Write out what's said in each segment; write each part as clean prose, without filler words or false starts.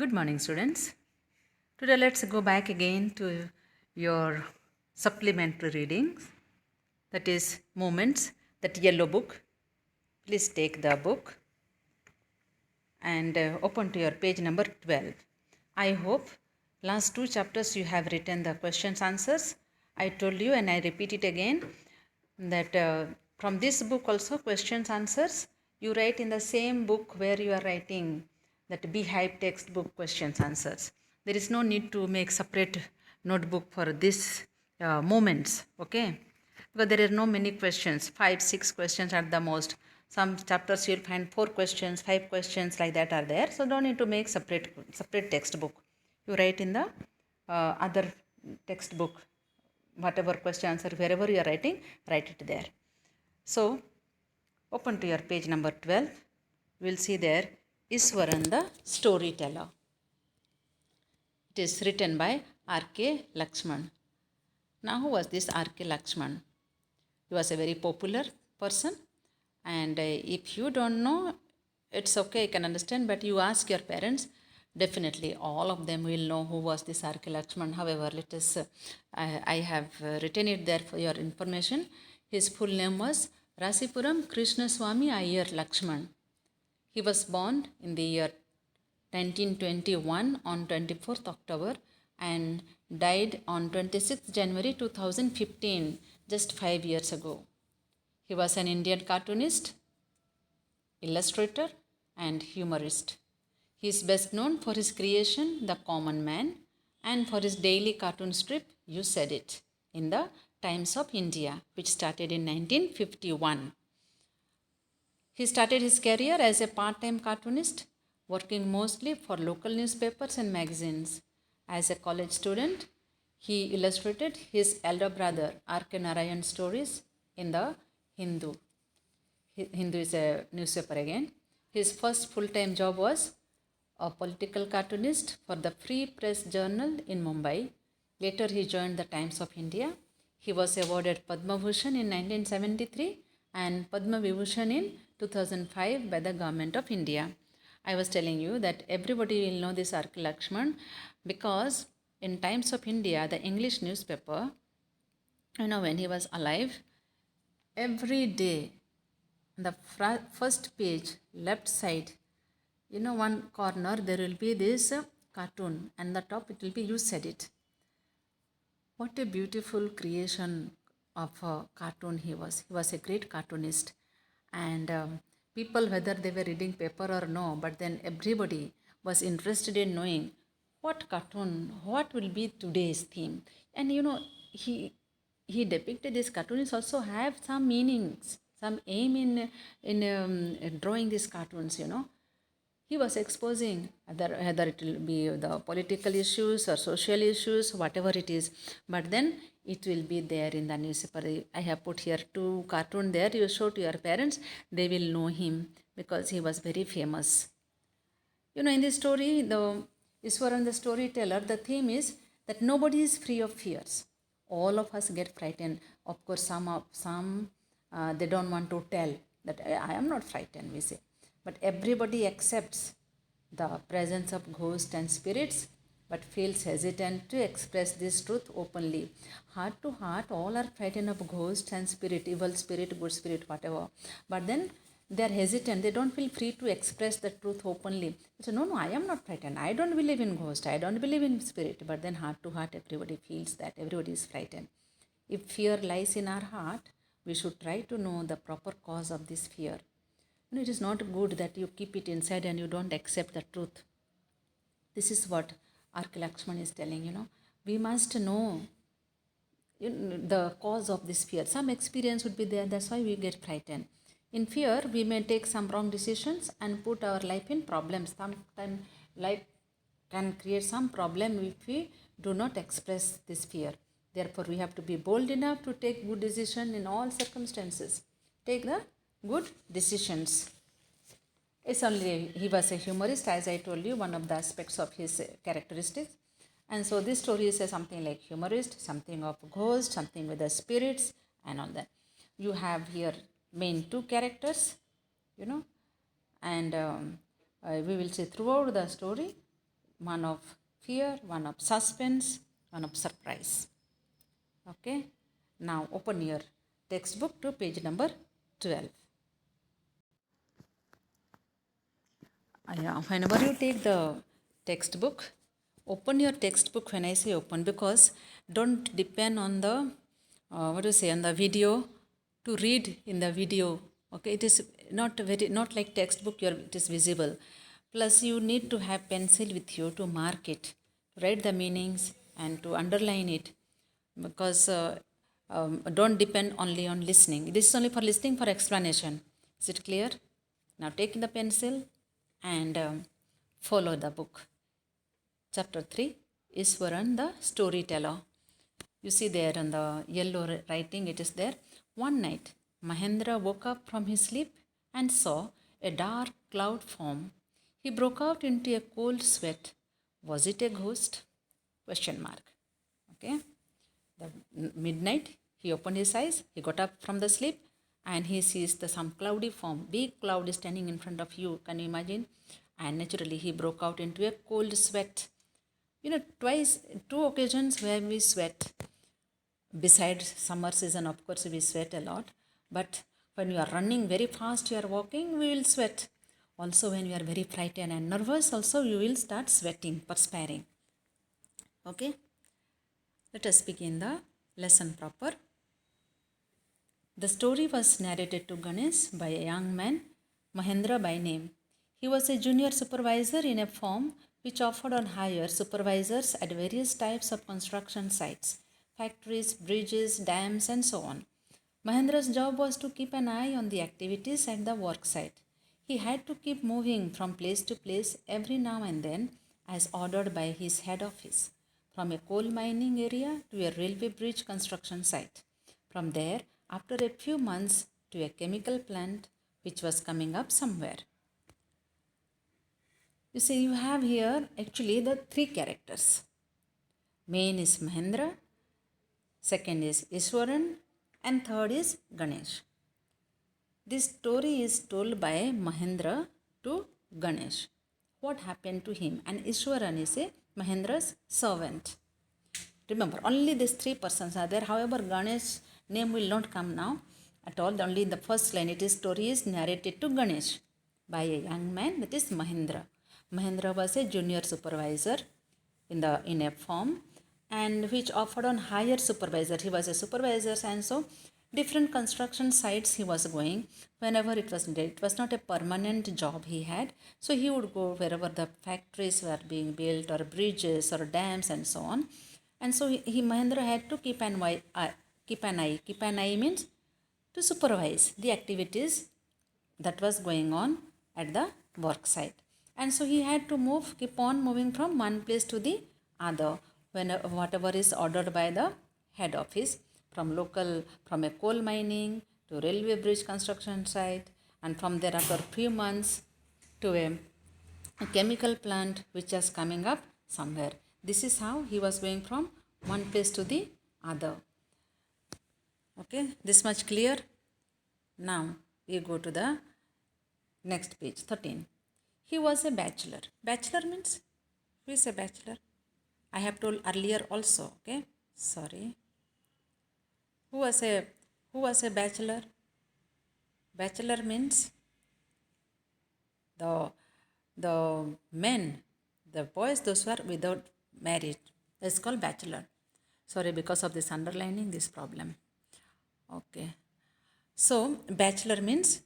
Good morning, students. Today, let's go back again to your supplementary readings, that is, Moments, that yellow book. Please take the book and open to your page number 12. I hope last two chapters you have written the questions answers. I told you and I repeat it again that from this book also questions answers you write in the same book where you are writing that Beehive textbook questions answers. There is no need to make separate notebook for this moments, okay? Because there are no many questions, 5 6 questions at the most. Some chapters you'll find 4 questions, 5 questions like that are there, so don't need to make separate textbook. You write in the other textbook, whatever question answer wherever you are writing, write it there. So open to your page number 12. We'll see there Iswaran the storyteller. It is written by R.K. Lakshman. Now, who was this R.K. Lakshman? He was a very popular person, and if you don't know, it's okay, I can understand, but you ask your parents, definitely all of them will know who was this R.K. Lakshman. However, let us, I have written it there for your information. His full name was Rasipuram Krishnaswamy Iyer Lakshman. He was born in the year 1921 on 24th October and died on 26th January 2015, just 5 years ago. He was an Indian cartoonist, illustrator, and humorist. He is best known for his creation, The Common Man, and for his daily cartoon strip, You Said It, in the Times of India, which started in 1951. He started his career as a part-time cartoonist, working mostly for local newspapers and magazines. As a college student, he illustrated his elder brother R.K. Narayan's stories in the Hindu. Hindu is a newspaper again. His first full-time job was a political cartoonist for the Free Press Journal in Mumbai. Later, he joined the Times of India. He was awarded Padma Bhushan in 1973 and Padma Vibhushan in 2005 by the Government of India. I was telling you that everybody will know this R.K. Lakshman because in Times of India, the English newspaper, when he was alive, every day, the first page, left side, one corner, there will be this cartoon, and the top it will be You Said It. What a beautiful creation of a cartoon he was. He was a great cartoonist, and people, whether they were reading paper or no, but then everybody was interested in knowing what cartoon, what will be today's theme. And he depicted, these cartoons also have some meanings, some aim in drawing these cartoons. He was exposing whether it will be the political issues or social issues, whatever it is, but then it will be there in the newspaper. I have put here 2 cartoon there. You show to your parents, they will know him because he was very famous. In this story, the Iswaran, the storyteller, the theme is that nobody is free of fears. All of us get frightened. Of course, some they don't want to tell that I am not frightened, we say. But everybody accepts the presence of ghosts and spirits, but feels hesitant to express this truth openly. Heart to heart, all are frightened of ghosts and spirit, evil spirit, good spirit, whatever. But then they are hesitant. They don't feel free to express the truth openly. So, no, I am not frightened. I don't believe in ghost. I don't believe in spirit. But then heart to heart, everybody feels that. Everybody is frightened. If fear lies in our heart, we should try to know the proper cause of this fear. It is not good that you keep it inside and you don't accept the truth. This is what R.K. Lakshman is telling, we must know the cause of this fear. Some experience would be there, that's why we get frightened. In fear, we may take some wrong decisions and put our life in problems. Sometimes life can create some problem if we do not express this fear. Therefore, we have to be bold enough to take good decision in all circumstances. Take the good decisions. It's only, he was a humorist, as I told you, one of the aspects of his characteristics. And so this story is something like humorist, something of ghost, something with the spirits and all that. You have here main 2 characters, and we will see throughout the story one of fear, one of suspense, one of surprise. Okay. Now open your textbook to page number 12. Yeah, whenever you take the textbook, open your textbook when I say open, because don't depend on the on the video to read in the video. Okay, it is not like textbook. It is visible. Plus, you need to have pencil with you to mark it, write the meanings, and to underline it, because don't depend only on listening. This is only for listening, for explanation. Is it clear? Now take the pencil and follow the book. Chapter 3, Iswaran the storyteller. You see there on the yellow writing, it is there. One night, Mahendra woke up from his sleep and saw a dark cloud form. He broke out into a cold sweat. Was it a ghost? Question mark. Okay. The midnight, he opened his eyes, he got up from the sleep, and he sees some cloudy form. Big cloud is standing in front of you. Can you imagine? And naturally, he broke out into a cold sweat. Two occasions where we sweat. Besides summer season, of course, we sweat a lot. But when you are running very fast, you are walking, we will sweat. Also, when you are very frightened and nervous, also you will start sweating, perspiring. Okay. Let us begin the lesson proper. The story was narrated to Ganesh by a young man, Mahendra by name. He was a junior supervisor in a firm which offered on hire supervisors at various types of construction sites, factories, bridges, dams, and so on. Mahendra's job was to keep an eye on the activities at the work site. He had to keep moving from place to place every now and then as ordered by his head office, from a coal mining area to a railway bridge construction site. From there, after a few months, to a chemical plant which was coming up somewhere. You see, you have here actually the three characters. Main is Mahendra, second is Iswaran, and third is Ganesh. This story is told by Mahendra to Ganesh. What happened to him? And Iswaran is a Mahendra's servant. Remember, only these three persons are there. However, Ganesh's name will not come now at all. Only in the first line, story is narrated to Ganesh by a young man, that is Mahendra. Mahendra was a junior supervisor in a firm, and which offered on hire supervisor. He was a supervisor, and so different construction sites he was going whenever it was needed. It was not a permanent job he had, so he would go wherever the factories were being built, or bridges, or dams, and so on. And so Mahendra had to keep an eye. Keep an eye means to supervise the activities that was going on at the work site. And so he had to keep on moving from one place to the other, when whatever is ordered by the head office, from a coal mining to railway bridge construction site, and from there after a few months to a chemical plant which is coming up somewhere. This is how he was going from one place to the other. Okay, this much clear? Now we go to the next page, 13. He was a bachelor. Bachelor means, who is a bachelor? I have told earlier also, okay? Sorry. Who was a bachelor? Bachelor means the men, the boys, those who are without marriage. That's called bachelor. Sorry, because of this underlining, this problem. Okay. So, bachelor means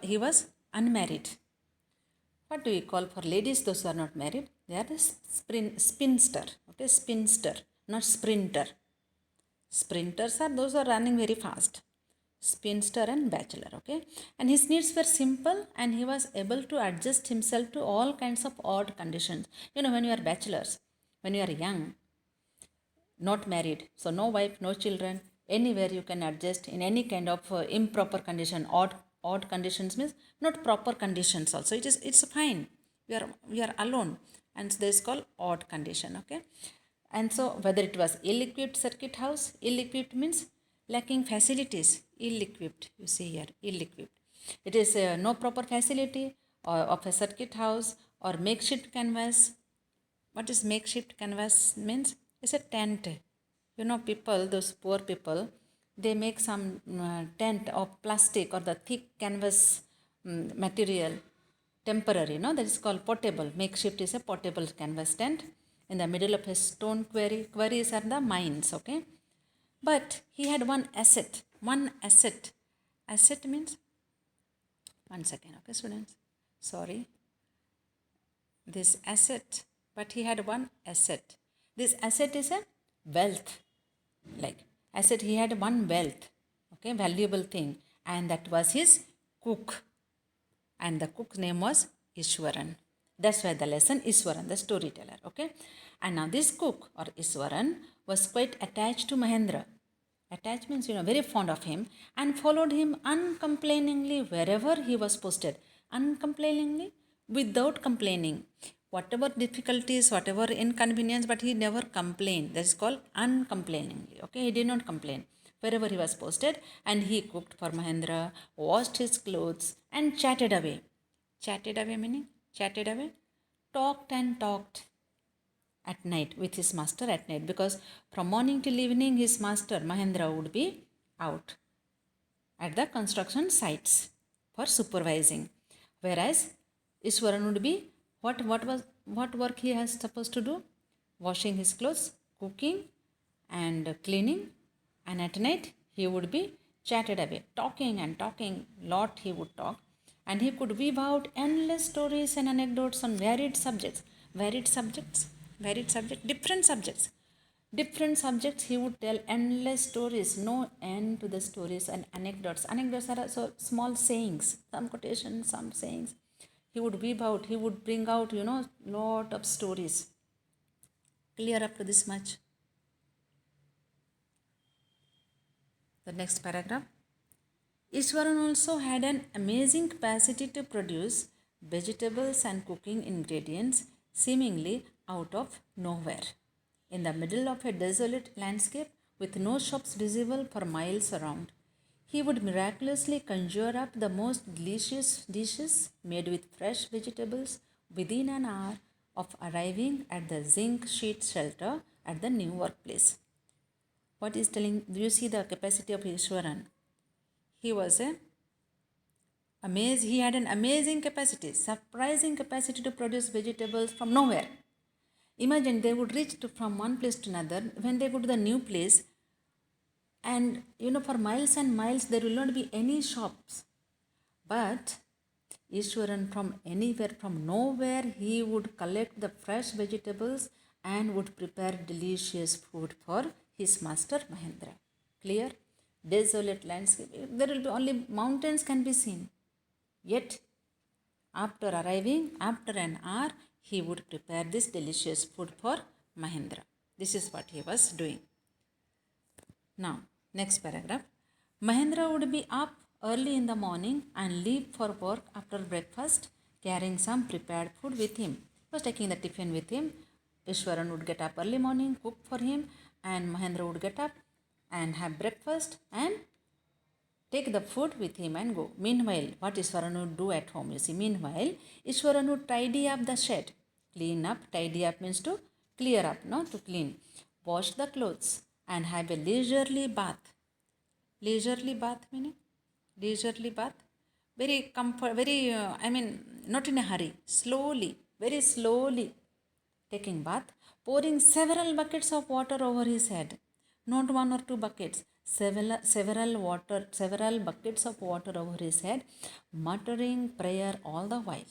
he was unmarried. What do we call for ladies, those who are not married? They are the spinster. Okay, spinster, not sprinter. Sprinters are those who are running very fast. Spinster and bachelor, okay? And his needs were simple, and he was able to adjust himself to all kinds of odd conditions. When you are bachelors, when you are young, not married, so no wife, no children, anywhere you can adjust in any kind of improper condition. Odd conditions means not proper conditions also. It's fine. We are alone, and so this is called odd condition, okay? And so whether it was ill-equipped circuit house, ill-equipped means lacking facilities, ill-equipped, you see here, ill-equipped. It is no proper facility of a circuit house, or makeshift canvas, What is makeshift canvas means? It's a tent. You know, people, those poor people, they make some tent of plastic or the thick canvas material, temporary, that is called portable. Makeshift is a portable canvas tent in the middle of a stone quarry. Quarries are the mines, okay? But he had one asset. One asset. Asset means, one second, okay, students? Sorry. This asset, but he had one asset. This asset is a wealth. Like asset, he had one wealth, okay, valuable thing, and that was his cook. And the cook's name was Iswaran. That's why the lesson Iswaran, the storyteller, okay? And now this cook or Iswaran was quite attached to Mahendra. Attached means, very fond of him and followed him uncomplainingly wherever he was posted. Uncomplainingly, without complaining. Whatever difficulties, whatever inconvenience, but he never complained. That is called uncomplainingly. Okay, he did not complain. Wherever he was posted, and he cooked for Mahendra, washed his clothes, and chatted away. Chatted away meaning? Chatted away? Talked and talked at night with his master at night, because from morning till evening his master Mahendra would be out at the construction sites for supervising, whereas Iswaran would be what work he has supposed to do? Washing his clothes, cooking and cleaning, and at night he would be chatted away, talking and talking. Lot he would talk, and he could weave out endless stories and anecdotes on varied subjects. Different subjects. Different subjects, he would tell endless stories, no end to the stories and anecdotes. Anecdotes are so small sayings, some quotations, some sayings. He would weave out, he would bring out, lot of stories. Clear up to this much? The next paragraph. Iswaran also had an amazing capacity to produce vegetables and cooking ingredients seemingly out of nowhere. In the middle of a desolate landscape with no shops visible for miles around, he would miraculously conjure up the most delicious dishes made with fresh vegetables within an hour of arriving at the zinc sheet shelter at the new workplace. What is telling? Do you see the capacity of Iswaran? He was he had an amazing capacity, surprising capacity to produce vegetables from nowhere. Imagine they would reach from one place to another. When they go to the new place, and for miles and miles there will not be any shops, but Ishwaran from anywhere, from nowhere, he would collect the fresh vegetables and would prepare delicious food for his master Mahendra. Clear? Desolate landscape, there will be only mountains can be seen. Yet, after arriving, after an hour, he would prepare this delicious food for Mahendra. This is what he was doing. Now, next paragraph. Mahendra would be up early in the morning and leave for work after breakfast, carrying some prepared food with him. He was taking the tiffin with him. Ishwaran would get up early morning, cook for him, and Mahendra would get up and have breakfast and take the food with him and go. Meanwhile, what Iswaran would do at home? You see, meanwhile, Iswaran would tidy up the shed. Clean up, tidy up means to clear up, not to clean. Wash the clothes and have a leisurely bath. Leisurely bath meaning? Leisurely bath. Very comfort, not in a hurry. Slowly, very slowly taking bath, pouring several buckets of water over his head. Not one or two buckets, several buckets of water over his head, muttering prayer all the while.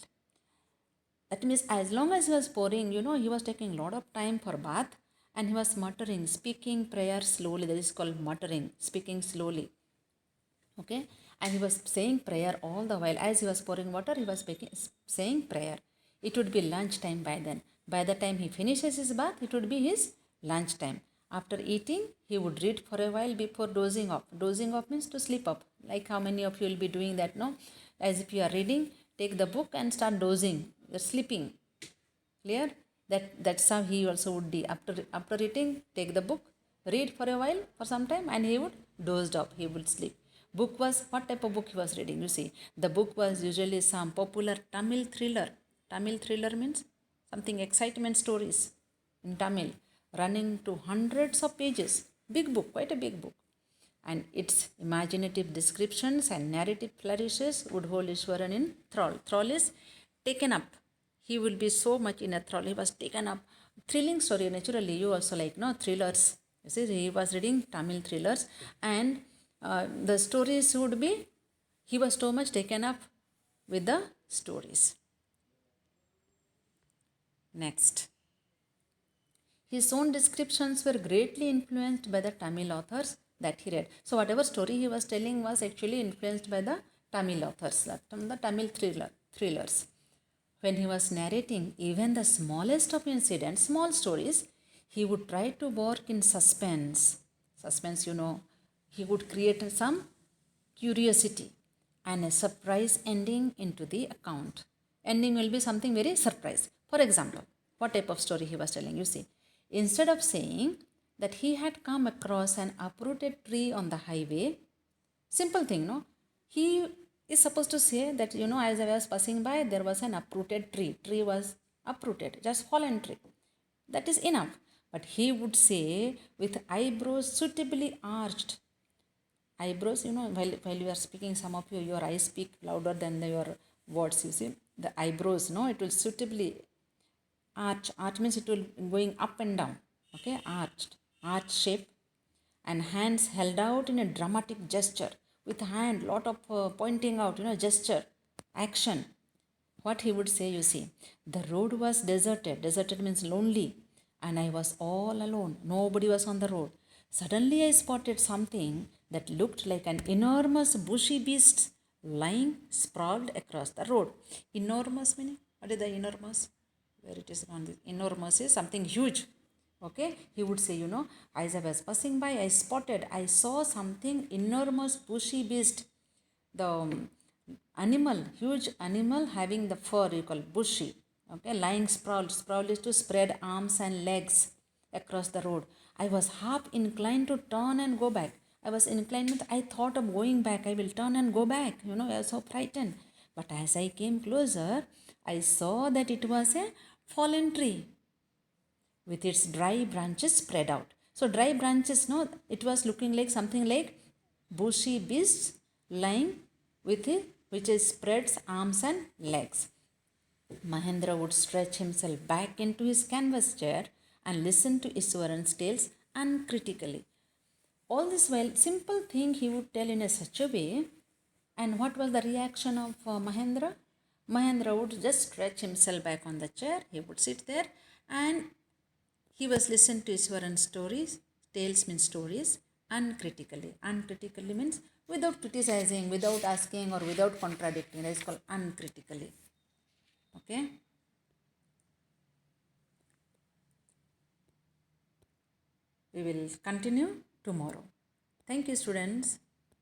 That means as long as he was pouring, he was taking a lot of time for bath, and he was muttering, speaking prayer slowly. That is called muttering, speaking slowly. Okay, and he was saying prayer all the while. As he was pouring water, he was saying prayer. It would be lunch time by then. By the time he finishes his bath, it would be his lunch time. After eating, he would read for a while before dozing off. Dozing off means to sleep up. Like how many of you will be doing that, no? As if you are reading, take the book and start dozing. You're sleeping. Clear? That's how he also would do. After reading, take the book, read for a while, for some time, and he would doze off. He would sleep. Book was, what type of book he was reading? You see, the book was usually some popular Tamil thriller. Tamil thriller means something excitement stories. in Tamil, running to hundreds of pages. Big book, quite a big book. And its imaginative descriptions and narrative flourishes would hold Iswaran in thrall. Thrall is taken up. He will be so much in a thrall. He was taken up. Thrilling story, naturally. You also like, no, thrillers. You see, he was reading Tamil thrillers, and the stories would be, he was so much taken up with the stories. Next. His own descriptions were greatly influenced by the Tamil authors that he read. So whatever story he was telling was actually influenced by the Tamil authors, the Tamil thrillers. When he was narrating even the smallest of incidents, small stories, he would try to work in suspense. Suspense, you know, he would create some curiosity and a surprise ending into the account. Ending will be something very surprise. For example, what type of story he was telling? You see, instead of saying that he had come across an uprooted tree on the highway, simple thing, no? He is supposed to say that, you know, as I was passing by, there was an uprooted tree. Tree was uprooted, just fallen tree. That is enough. But he would say with eyebrows suitably arched. Eyebrows, you know, while you are speaking, some of you, your eyes speak louder than your words, you see. The eyebrows, no, it will suitably arch. Arch means it will going up and down. Okay, arched. Arch shape, and hands held out in a dramatic gesture, with hand lot of pointing out, you know, gesture, action. What he would say, you see, the road was deserted. Deserted means lonely, and I was all alone. Nobody was on the road. Suddenly I spotted something that looked like an enormous bushy beast lying sprawled across the road. Enormous meaning, what is the enormous? Where it is on this, enormous is something huge. Okay, he would say, you know, as I was passing by, I saw something enormous bushy beast. The animal, huge animal having the fur, you call bushy. Okay, lying sprawled. Sprawl is to spread arms and legs across the road. I was half inclined to turn and go back. I was inclined, I thought of going back. I will turn and go back. You know, I was so frightened. But as I came closer, I saw that it was a fallen tree with its dry branches spread out. So dry branches, no, it was looking like something like bushy beasts lying with it, which is spreads arms and legs. Mahendra would stretch himself back into his canvas chair and listen to Iswaran's tales uncritically. All this while, simple thing he would tell in a such a way. And what was the reaction of Mahendra? Mahendra would just stretch himself back on the chair. He would sit there and he was listening to Iswaran's stories. Tales means stories uncritically. Uncritically means without criticizing, without asking, or without contradicting. That is called uncritically. Okay. We will continue tomorrow. Thank you, students.